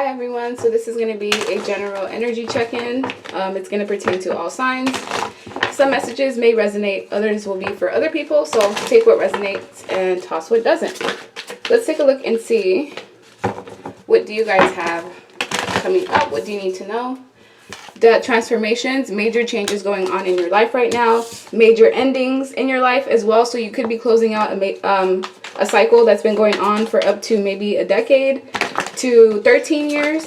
everyone, so this is going to be a general energy check-in. It's going to pertain to all signs. Some messages may resonate, others will be for other people, so take what resonates and toss what doesn't. Let's take a look and see, what do you guys have coming up? What do you need to know? The transformations, major changes going on in your life right now, major endings in your life as well. So you could be closing out a cycle that's been going on for up to maybe a decade to 13 years.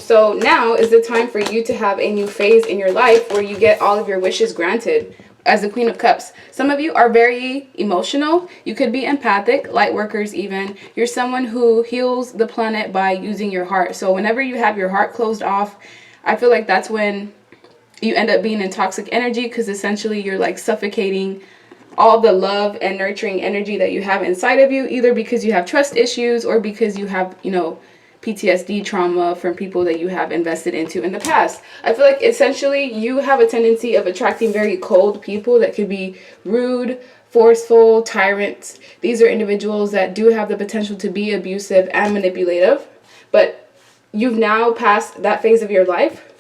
So now is the time for you to have a new phase in your life where you get all of your wishes granted. As the Queen of Cups, some of you are very emotional. You could be empathic, light workers even. You're someone who heals the planet by using your heart. So whenever you have your heart closed off, I feel like that's when you end up being in toxic energy, because essentially you're like suffocating all the love and nurturing energy that you have inside of you, either because you have trust issues or because you have, you know, PTSD trauma from people that you have invested into in the past. I feel like essentially you have a tendency of attracting very cold people that could be rude, forceful, tyrants. These are individuals that do have the potential to be abusive and manipulative, but you've now passed that phase of your life,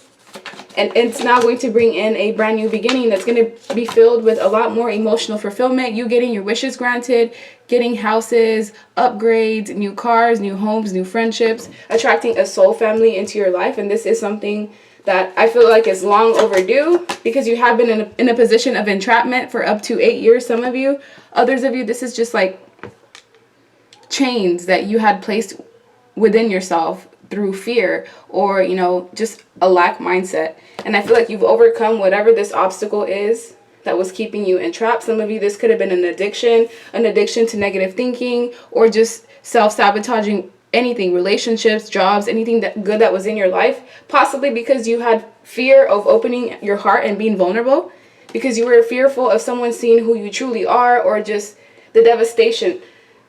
and it's now going to bring in a brand new beginning that's going to be filled with a lot more emotional fulfillment, you getting your wishes granted, getting houses, upgrades, new cars, new homes, new friendships, attracting a soul family into your life. And this is something that I feel like is long overdue, because you have been in a position of entrapment for up to 8 years, some of you. Others of you, this is just like chains that you had placed within yourself through fear or, you know, just a lack mindset. And I feel like you've overcome whatever this obstacle is that was keeping you entrapped. Some of you, this could have been an addiction to negative thinking, or just self-sabotaging anything, relationships, jobs, anything that good that was in your life, possibly because you had fear of opening your heart and being vulnerable, because you were fearful of someone seeing who you truly are, or just the devastation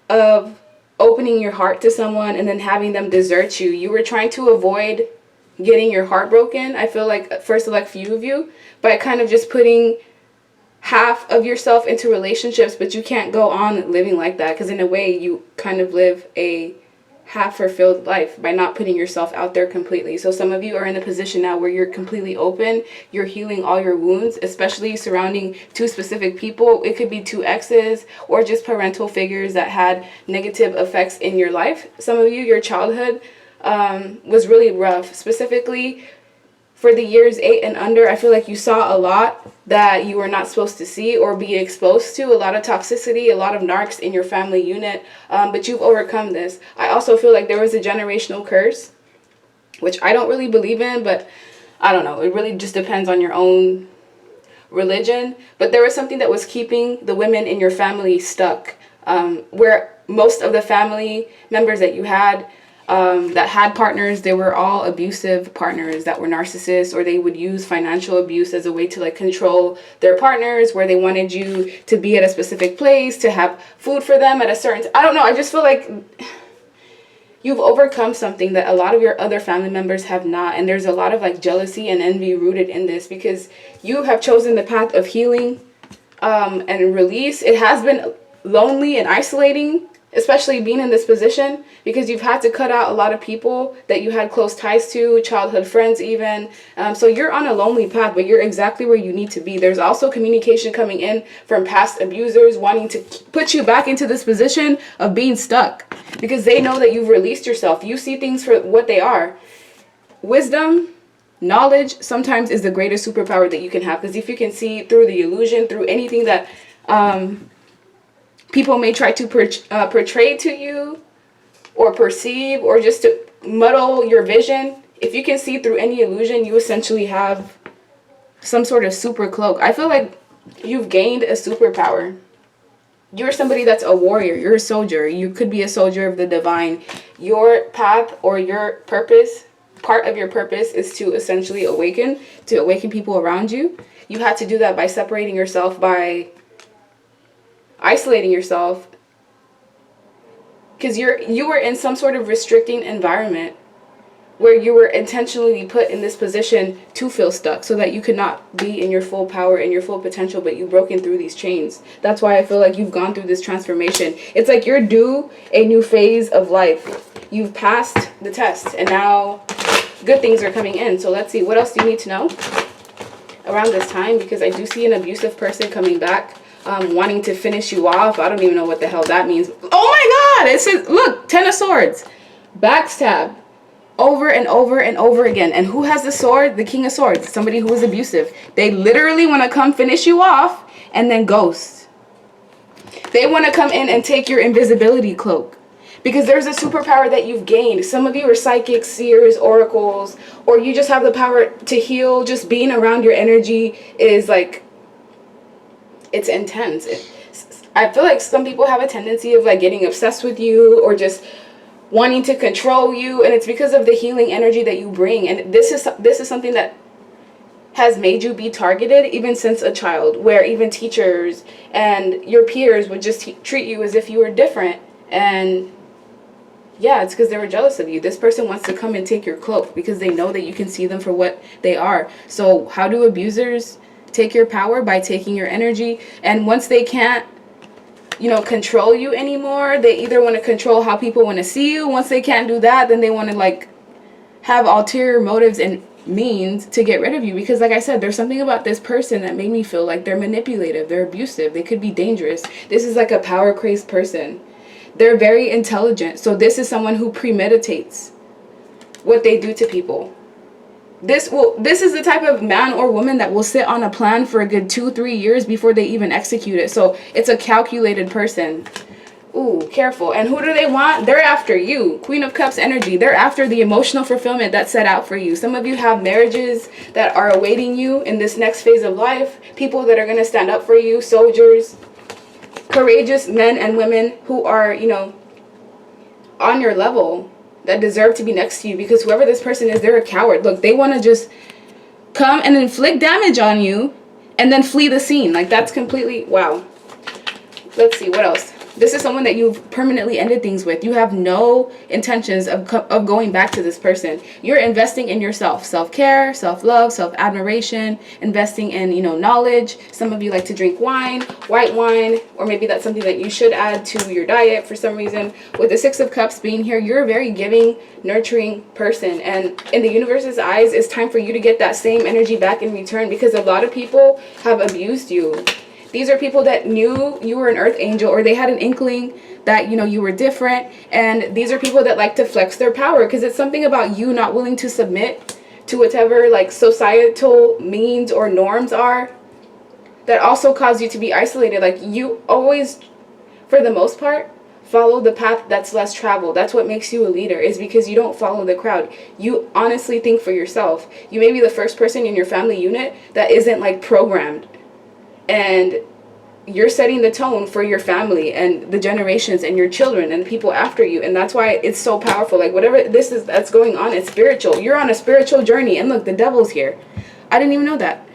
of opening your heart to someone and then having them desert you. You were trying to avoid getting your heart broken, I feel like, for a select few of you, by kind of just putting half of yourself into relationships, but you can't go on living like that, because in a way you kind of live a half fulfilled life by not putting yourself out there completely. So some of you are in a position now where you're completely open, you're healing all your wounds, especially surrounding two specific people. It could be two exes or just parental figures that had negative effects in your life. Some of you, your childhood was really rough, specifically for the years 8 and under. I feel like you saw a lot that you were not supposed to see or be exposed to, a lot of toxicity, a lot of narcs in your family unit, but you've overcome this. I also feel like there was a generational curse, which I don't really believe in, but I don't know, it really just depends on your own religion. But there was something that was keeping the women in your family stuck, where most of the family members that you had that had partners, they were all abusive partners that were narcissists, or they would use financial abuse as a way to like control their partners, where they wanted you to be at a specific place, to have food for them at a certain I don't know, I just feel like you've overcome something that a lot of your other family members have not, and there's a lot of like jealousy and envy rooted in this, because you have chosen the path of healing and release. It has been lonely and isolating, especially being in this position, because you've had to cut out a lot of people that you had close ties to, childhood friends even. So you're on a lonely path, but you're exactly where you need to be. There's also communication coming in from past abusers wanting to put you back into this position of being stuck, because they know that you've released yourself. You see things for what they are. Wisdom, knowledge sometimes is the greatest superpower that you can have, because if you can see through the illusion, through anything that people may try to portray to you or perceive, or just to muddle your vision, if you can see through any illusion, you essentially have some sort of super cloak. I feel like you've gained a superpower. You're somebody that's a warrior. You're a soldier. You could be a soldier of the divine. Your path or your purpose, part of your purpose, is to essentially awaken people around you. You had to do that by separating yourself, by isolating yourself, because you were in some sort of restricting environment where you were intentionally put in this position to feel stuck so that you could not be in your full power and your full potential, but you've broken through these chains. That's why I feel like you've gone through this transformation. It's like you're due a new phase of life. You've passed the test and now good things are coming in. So let's see, what else do you need to know around this time? Because I do see an abusive person coming back, wanting to finish you off. I don't even know what the hell that means. Oh my God, it says, look, 10 of Swords, backstab. Over and over and over again. And who has the sword? The King of Swords. Somebody who is abusive. They literally want to come finish you off and then ghost. They want to come in and take your invisibility cloak. Because there's a superpower that you've gained. Some of you are psychics, seers, oracles, or you just have the power to heal. Just being around your energy is like, it's intense. I feel like some people have a tendency of like getting obsessed with you or just wanting to control you, and it's because of the healing energy that you bring. And this is something that has made you be targeted even since a child, where even teachers and your peers would just treat you as if you were different. And yeah, it's because they were jealous of you. This person wants to come and take your cloak because they know that you can see them for what they are. So how do abusers take your power? By taking your energy. And once they can't, you know, control you anymore, they either want to control how people want to see you. Once they can't do that, then they want to like have ulterior motives and means to get rid of you. Because like I said, there's something about this person that made me feel like they're manipulative, they're abusive, they could be dangerous. This is like a power crazed person. They're very intelligent. So this is someone who premeditates what they do to people. This is the type of man or woman that will sit on a plan for a good 2-3 years before they even execute it. So it's a calculated person. Ooh, careful. And who do they want? They're after you. Queen of Cups energy. They're after the emotional fulfillment that's set out for you. Some of you have marriages that are awaiting you in this next phase of life. People that are going to stand up for you. Soldiers. Courageous men and women who are, you know, on your level, that deserve to be next to you, because whoever this person is, they're a coward. Look, they want to just come and inflict damage on you and then flee the scene. Like, that's completely, wow. Let's see, what else? This is someone that you've permanently ended things with. You have no intentions of going back to this person. You're investing in yourself. Self-care, self-love, self-admiration, investing in, you know, knowledge. Some of you like to drink wine, white wine, or maybe that's something that you should add to your diet for some reason. With the Six of Cups being here, you're a very giving, nurturing person. And in the universe's eyes, it's time for you to get that same energy back in return, because a lot of people have abused you. These are people that knew you were an earth angel, or they had an inkling that, you know, you were different. And these are people that like to flex their power, because it's something about you not willing to submit to whatever like societal means or norms are that also cause you to be isolated. Like, you always, for the most part, follow the path that's less traveled. That's what makes you a leader, is because you don't follow the crowd. You honestly think for yourself. You may be the first person in your family unit that isn't like programmed. And you're setting the tone for your family and the generations and your children and the people after you. And that's why it's so powerful. Like, whatever this is that's going on, it's spiritual. You're on a spiritual journey. And look, the devil's here. I didn't even know that.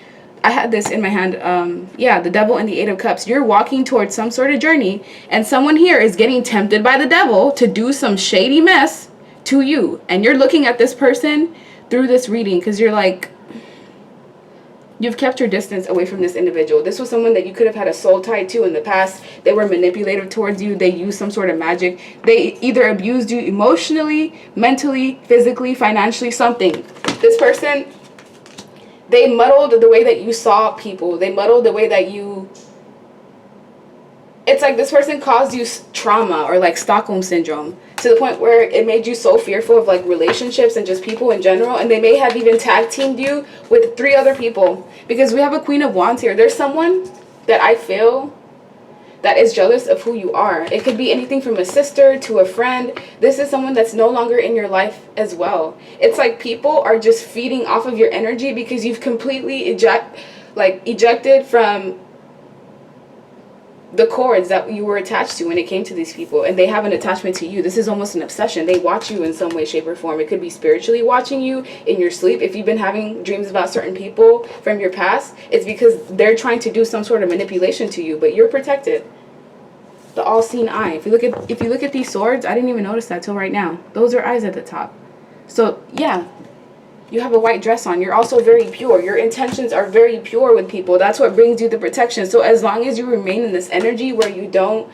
I had this in my hand. Yeah, the devil and the Eight of Cups. You're walking towards some sort of journey, and someone here is getting tempted by the devil to do some shady mess to you. And you're looking at this person through this reading because you're like, you've kept your distance away from this individual. This was someone that you could have had a soul tie to in the past. They were manipulative towards you. They used some sort of magic. They either abused you emotionally, mentally, physically, financially, something. This person, they muddled the way that you saw people. They muddled the way that you... It's like this person caused you trauma or like Stockholm syndrome, to the point where it made you so fearful of like relationships and just people in general. And they may have even tag teamed you with 3 other people, because we have a Queen of Wands here. There's someone that I feel that is jealous of who you are. It could be anything from a sister to a friend. This is someone that's no longer in your life as well. It's like people are just feeding off of your energy because you've completely ejected from the cords that you were attached to when it came to these people, and they have an attachment to you. This is almost an obsession. They watch you in some way, shape, or form. It could be spiritually watching you in your sleep. If you've been having dreams about certain people from your past, it's because they're trying to do some sort of manipulation to you, but you're protected. The all-seeing eye. If you look at these swords, I didn't even notice that till right now. Those are eyes at the top. So yeah, you have a white dress on. You're also very pure. Your intentions are very pure with people. That's what brings you the protection. So as long as you remain in this energy where you don't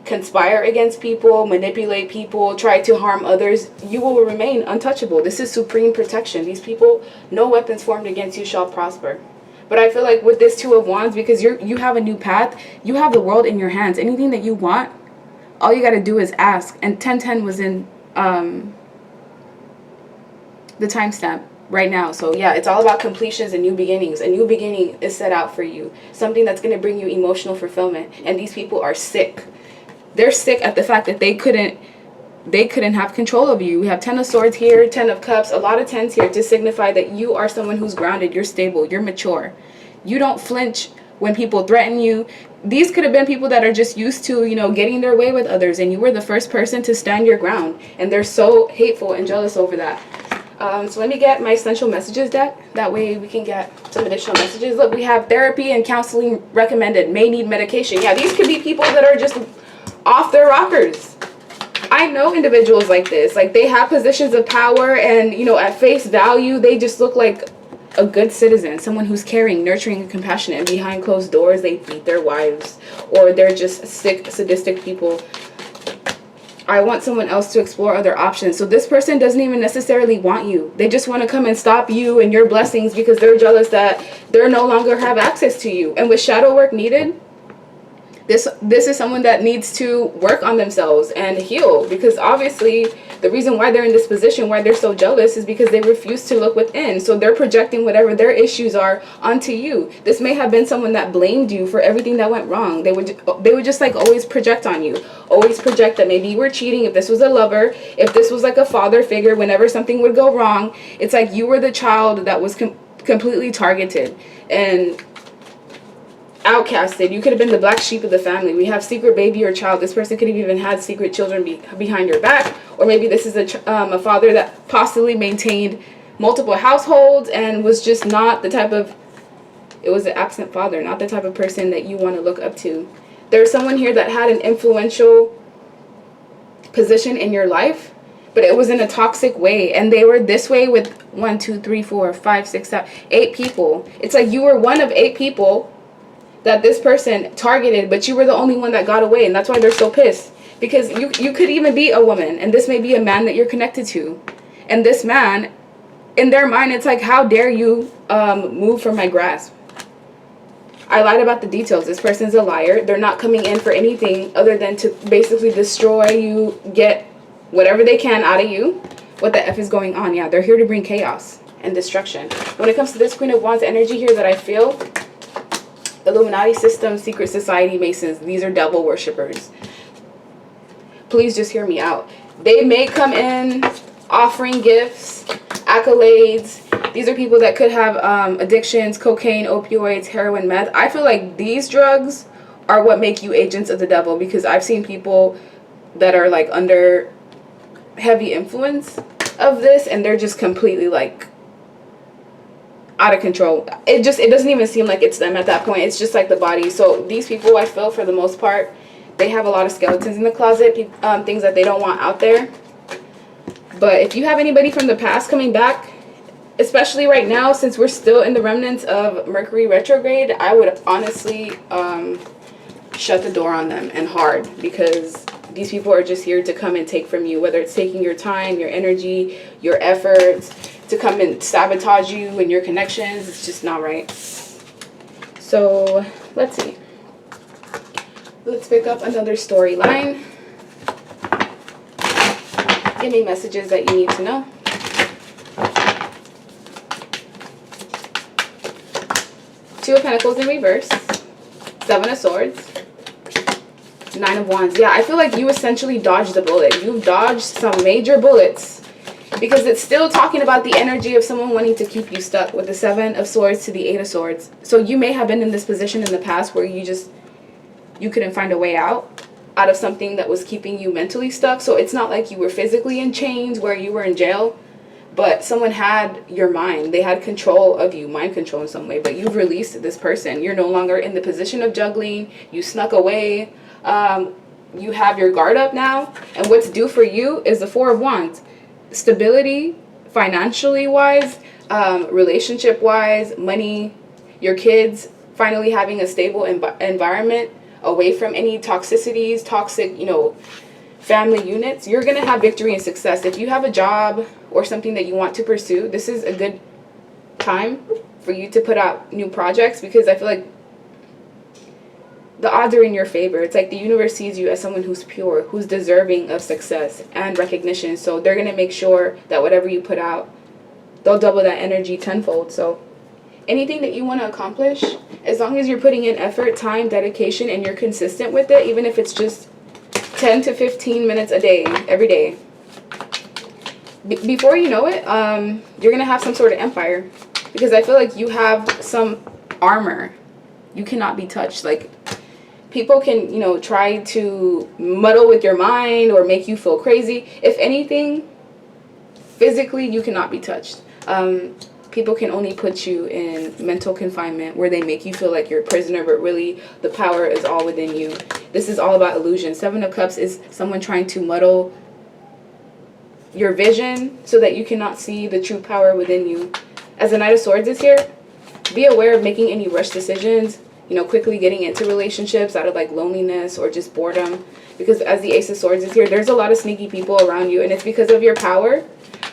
conspire against people, manipulate people, try to harm others, you will remain untouchable. This is supreme protection. These people, no weapons formed against you shall prosper. But I feel like with this Two of Wands, because you have a new path, you have the world in your hands. Anything that you want, all you got to do is ask. And 1010 was in the timestamp right now. So yeah, it's all about completions and new beginnings. A new beginning is set out for you. Something that's going to bring you emotional fulfillment. And these people are sick. They're sick at the fact that they couldn't have control of you. We have 10 of Swords here, 10 of Cups, a lot of 10s here to signify that you are someone who's grounded, you're stable, you're mature. You don't flinch when people threaten you. These could have been people that are just used to, you know, getting their way with others, and you were the first person to stand your ground, and they're so hateful and jealous over that. So let me get my essential messages deck. That way we can get some additional messages. Look, we have therapy and counseling recommended. May need medication. Yeah, these could be people that are just off their rockers. I know individuals like this. Like, they have positions of power, and, you know, at face value, they just look like a good citizen. Someone who's caring, nurturing, and compassionate. And behind closed doors, they beat their wives. Or they're just sick, sadistic people. I want someone else to explore other options. So this person doesn't even necessarily want you. They just want to come and stop you and your blessings because they're jealous that they no longer have access to you. And with shadow work needed, this is someone that needs to work on themselves and heal, because obviously the reason why they're in this position, why they're so jealous, is because they refuse to look within. So they're projecting whatever their issues are onto you. This may have been someone that blamed you for everything that went wrong. They would just like always project on you, always project that maybe you were cheating, if this was a lover, if this was like a father figure, whenever something would go wrong, it's like you were the child that was completely targeted and outcasted. You could have been the black sheep of the family. We have secret baby or child. This person could have even had secret children behind your back, or maybe this is a father that possibly maintained multiple households and was just not the type of, it was an absent father, not the type of person that you want to look up to. There's someone here that had an influential position in your life, but it was in a toxic way, and they were this way with 1, 2, 3, 4, 5, 6, 7, 8 people. It's like you were one of 8 people that this person targeted, but you were the only one that got away, and that's why they're so pissed. Because you could even be a woman, and this may be a man that you're connected to. And this man, in their mind, it's like, how dare you move from my grasp? I lied about the details. This person's a liar. They're not coming in for anything other than to basically destroy you, get whatever they can out of you. What the F is going on? Yeah, they're here to bring chaos and destruction. When it comes to this Queen of Wands energy here that I feel, Illuminati system, secret society, Masons, these are devil worshippers. Please just hear me out. They may come in offering gifts, accolades. These are people that could have addictions, cocaine, opioids, heroin, meth. I feel like these drugs are what make you agents of the devil, because I've seen people that are like under heavy influence of this, and they're just completely like out of control. It doesn't even seem like it's them at that point. It's just like the body. So these people, I feel, for the most part, they have a lot of skeletons in the closet, things that they don't want out there. But if you have anybody from the past coming back, especially right now, since we're still in the remnants of Mercury retrograde, I would honestly shut the door on them, and hard, because these people are just here to come and take from you, whether it's taking your time, your energy, your efforts, to come and sabotage you and your connections. It's just not right. So let's see. Let's pick up another storyline. Give me messages that you need to know. Two of Pentacles in reverse. 7 of Swords. 9 of Wands. Yeah, I feel like you essentially dodged a bullet. You've dodged some major bullets, because it's still talking about the energy of someone wanting to keep you stuck, with the 7 of Swords to the 8 of Swords. So you may have been in this position in the past where you couldn't find a way out of something that was keeping you mentally stuck. So it's not like you were physically in chains where you were in jail, but someone had your mind. They had control of you, mind control in some way, but you've released this person. You're no longer in the position of juggling. You snuck away. You have your guard up now, and what's due for you is the 4 of Wands. stability, financially wise, relationship wise, money, your kids finally having a stable environment away from any toxicities, toxic, you know, family units. You're going to have victory and success. If you have a job or something that you want to pursue, this is a good time for you to put out new projects, because I feel like the odds are in your favor. It's like the universe sees you as someone who's pure, who's deserving of success and recognition. So they're going to make sure that whatever you put out, they'll double that energy tenfold. So anything that you want to accomplish, as long as you're putting in effort, time, dedication, and you're consistent with it, even if it's just 10 to 15 minutes a day, every day, before you know it, you're going to have some sort of empire. Because I feel like you have some armor. You cannot be touched. Like, people can, you know, try to muddle with your mind or make you feel crazy. If anything, physically, you cannot be touched. People can only put you in mental confinement where they make you feel like you're a prisoner, but really the power is all within you. This is all about illusion. Seven of Cups is someone trying to muddle your vision so that you cannot see the true power within you. As the Knight of Swords is here, be aware of making any rush decisions, you know, quickly getting into relationships out of like loneliness or just boredom. Because as the Ace of Swords is here, there's a lot of sneaky people around you, and it's because of your power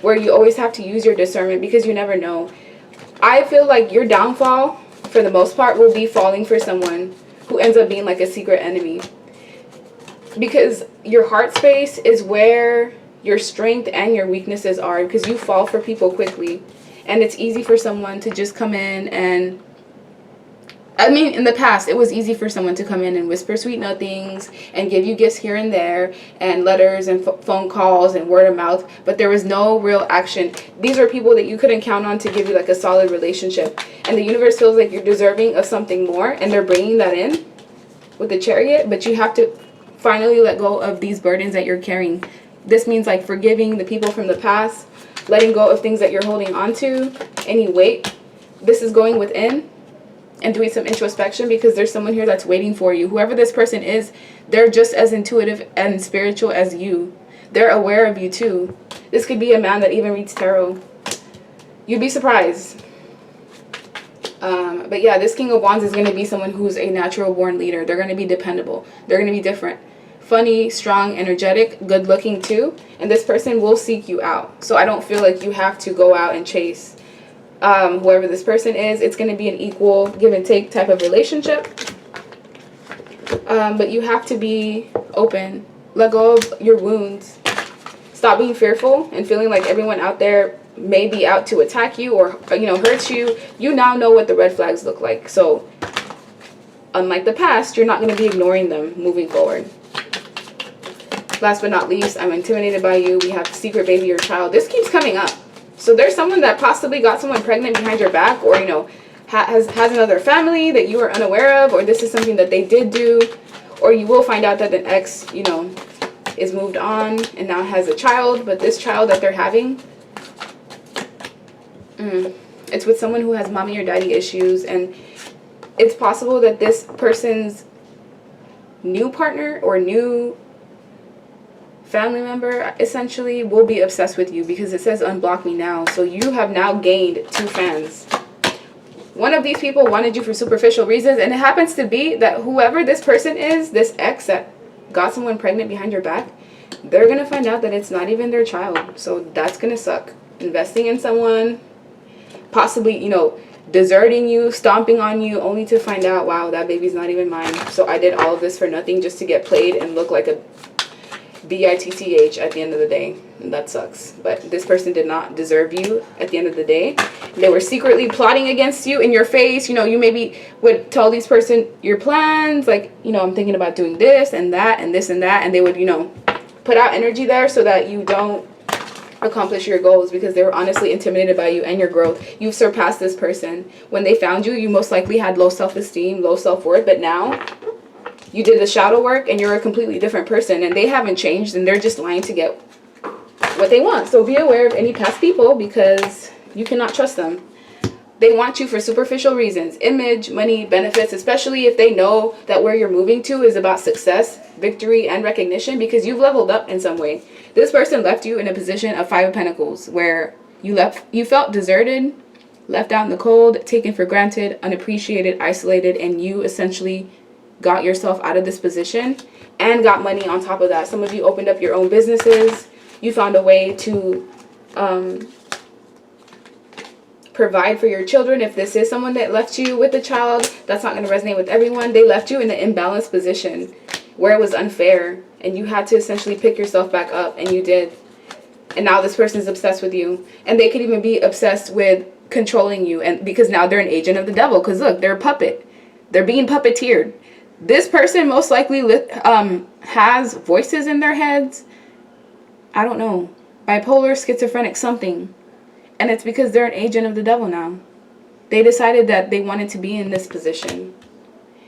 where you always have to use your discernment, because you never know. I feel like your downfall, for the most part, will be falling for someone who ends up being like a secret enemy. Because your heart space is where your strength and your weaknesses are, because you fall for people quickly. And it's easy for someone to just come in and, I mean, in the past, it was easy for someone to come in and whisper sweet nothings and give you gifts here and there and letters and phone calls and word of mouth, but there was no real action. These are people that you couldn't count on to give you like a solid relationship. And the universe feels like you're deserving of something more, and they're bringing that in with the Chariot, but you have to finally let go of these burdens that you're carrying. This means like forgiving the people from the past, letting go of things that you're holding on to, any weight. This is going within and doing some introspection, because there's someone here that's waiting for you. Whoever this person is, they're just as intuitive and spiritual as you. They're aware of you too. This could be a man that even reads tarot. You'd be surprised. But yeah, this King of Wands is going to be someone who's a natural born leader. They're going to be dependable. They're going to be different. Funny, strong, energetic, good looking too. And this person will seek you out. So I don't feel like you have to go out and chase whoever this person is. It's going to be an equal give and take type of relationship. But you have to be open. Let go of your wounds. Stop being fearful and feeling like everyone out there may be out to attack you or, you know, hurt you. You now know what the red flags look like. So unlike the past, you're not going to be ignoring them moving forward. Last but not least, I'm intimidated by you. We have secret baby or child. This keeps coming up. So there's someone that possibly got someone pregnant behind your back, or, you know, has another family that you are unaware of, or this is something that they did do, or you will find out that an ex, you know, is moved on and now has a child, but this child that they're having, it's with someone who has mommy or daddy issues, and it's possible that this person's new partner or new family member essentially will be obsessed with you, because it says unblock me now. So you have now gained 2 fans. One of these people wanted you for superficial reasons, and it happens to be that whoever this person is, this ex that got someone pregnant behind your back, they're going to find out that it's not even their child. So that's going to suck. Investing in someone, possibly, you know, deserting you, stomping on you, only to find out, wow, that baby's not even mine. So I did all of this for nothing just to get played and look like a bitch at the end of the day. And that sucks. But this person did not deserve you at the end of the day. They were secretly plotting against you in your face. You know, you maybe would tell this person your plans, like, you know, I'm thinking about doing this and that and this and that, and they would, you know, put out energy there so that you don't accomplish your goals, because they were honestly intimidated by you and your growth. You've surpassed this person. When they found you, you most likely had low self-esteem, low self-worth, but now you did the shadow work and you're a completely different person, and they haven't changed, and they're just lying to get what they want. So be aware of any past people, because you cannot trust them. They want you for superficial reasons, image, money, benefits, especially if they know that where you're moving to is about success, victory, and recognition, because you've leveled up in some way. This person left you in a position of Five of Pentacles where you felt deserted, left out in the cold, taken for granted, unappreciated, isolated, and you essentially got yourself out of this position and got money on top of that. Some of you opened up your own businesses. You found a way to provide for your children. If this is someone that left you with a child, that's not going to resonate with everyone. They left you in an imbalanced position where it was unfair, and you had to essentially pick yourself back up, and you did. And now this person is obsessed with you, and they could even be obsessed with controlling you, and because now they're an agent of the devil, because look, they're a puppet. They're being puppeteered. This person most likely has voices in their heads. I don't know, bipolar, schizophrenic, something. And it's because they're an agent of the devil now. They decided that they wanted to be in this position.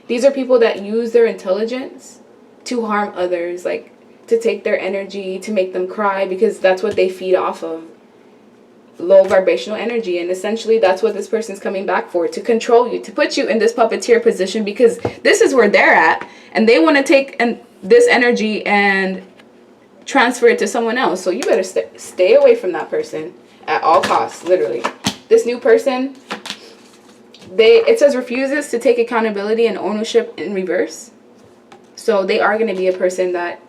These are people that use their intelligence to harm others, like to take their energy, to make them cry, because that's what they feed off of. Low vibrational energy. And essentially that's what this person's coming back for, to control you, to put you in this puppeteer position, because this is where they're at, and they want to take this energy and transfer it to someone else. So you better stay away from that person at all costs, literally. This new person, it says refuses to take accountability and ownership in reverse. So they are going to be a person that,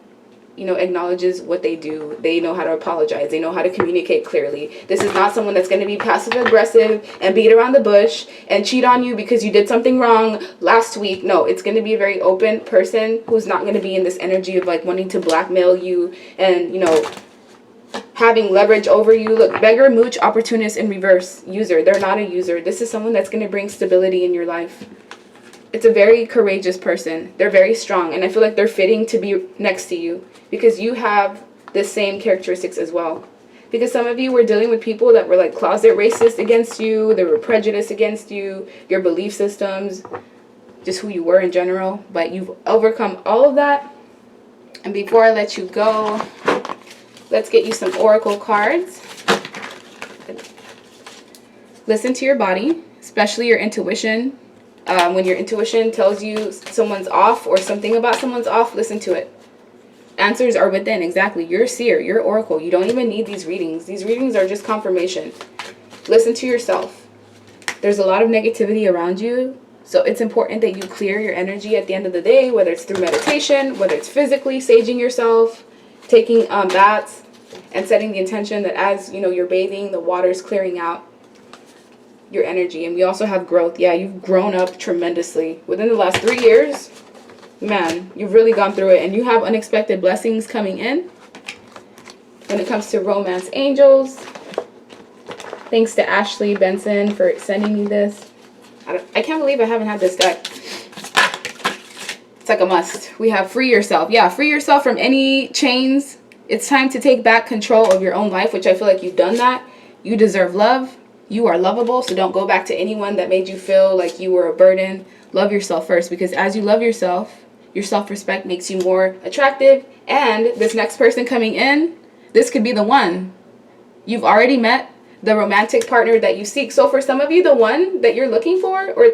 you know, acknowledges what they do. They know how to apologize. They know how to communicate clearly. This is not someone that's going to be passive aggressive and beat around the bush and cheat on you because you did something wrong last week. No, it's going to be a very open person who's not going to be in this energy of like wanting to blackmail you and, you know, having leverage over you. Look, beggar, mooch, opportunist in reverse, user. They're not a user. This is someone that's going to bring stability in your life. It's a very courageous person. They're very strong, and I feel like they're fitting to be next to you because you have the same characteristics as well. Because some of you were dealing with people that were like closet racist against you, they were prejudiced against you, your belief systems, just who you were in general, but you've overcome all of that. And before I let you go, let's get you some oracle cards. Listen to your body, especially your intuition. When your intuition tells you someone's off or something about someone's off, listen to it. Answers are within, exactly. You're a seer, you're an oracle. You don't even need these readings. These readings are just confirmation. Listen to yourself. There's a lot of negativity around you, so it's important that you clear your energy at the end of the day, whether it's through meditation, whether it's physically saging yourself, taking baths, and setting the intention that as, you know, you're bathing, the water's clearing out your energy. And we also have growth. Yeah, you've grown up tremendously within the last 3 years. Man, you've really gone through it, and you have unexpected blessings coming in. When it comes to romance angels, thanks to Ashley Benson for sending me this. I can't believe I haven't had this deck. It's like a must. We have free yourself. Yeah, free yourself from any chains. It's time to take back control of your own life, which I feel like you've done that. You deserve love. You are lovable, so don't go back to anyone that made you feel like you were a burden. Love yourself first, because as you love yourself, your self-respect makes you more attractive. And this next person coming in, this could be the one. You've already met the romantic partner that you seek. So for some of you, the one that you're looking for or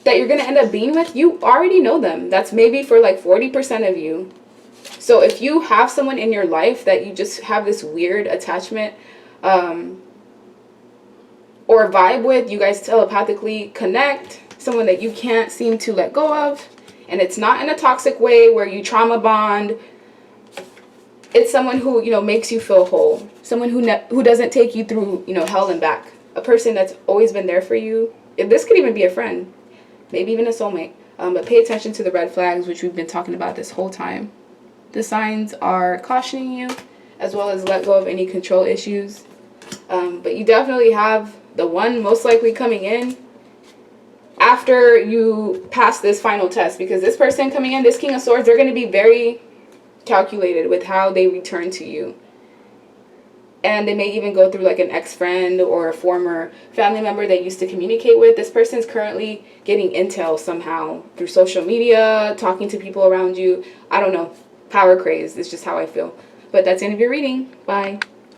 that you're going to end up being with, you already know them. That's maybe for like 40% of you. So if you have someone in your life that you just have this weird attachment or vibe with, you guys telepathically connect, someone that you can't seem to let go of, and it's not in a toxic way where you trauma bond. It's someone who, you know, makes you feel whole, someone who doesn't take you through, you know, hell and back, a person that's always been there for you. This could even be a friend, maybe even a soulmate, but pay attention to the red flags, which we've been talking about this whole time. The signs are cautioning you, as well as let go of any control issues, but you definitely have the one most likely coming in after you pass this final test, because this person coming in, this King of Swords, they're going to be very calculated with how they return to you. And they may even go through like an ex-friend or a former family member they used to communicate with. This person's currently getting intel somehow through social media, talking to people around you. I don't know. Power crazed is just how I feel. But that's the end of your reading. Bye.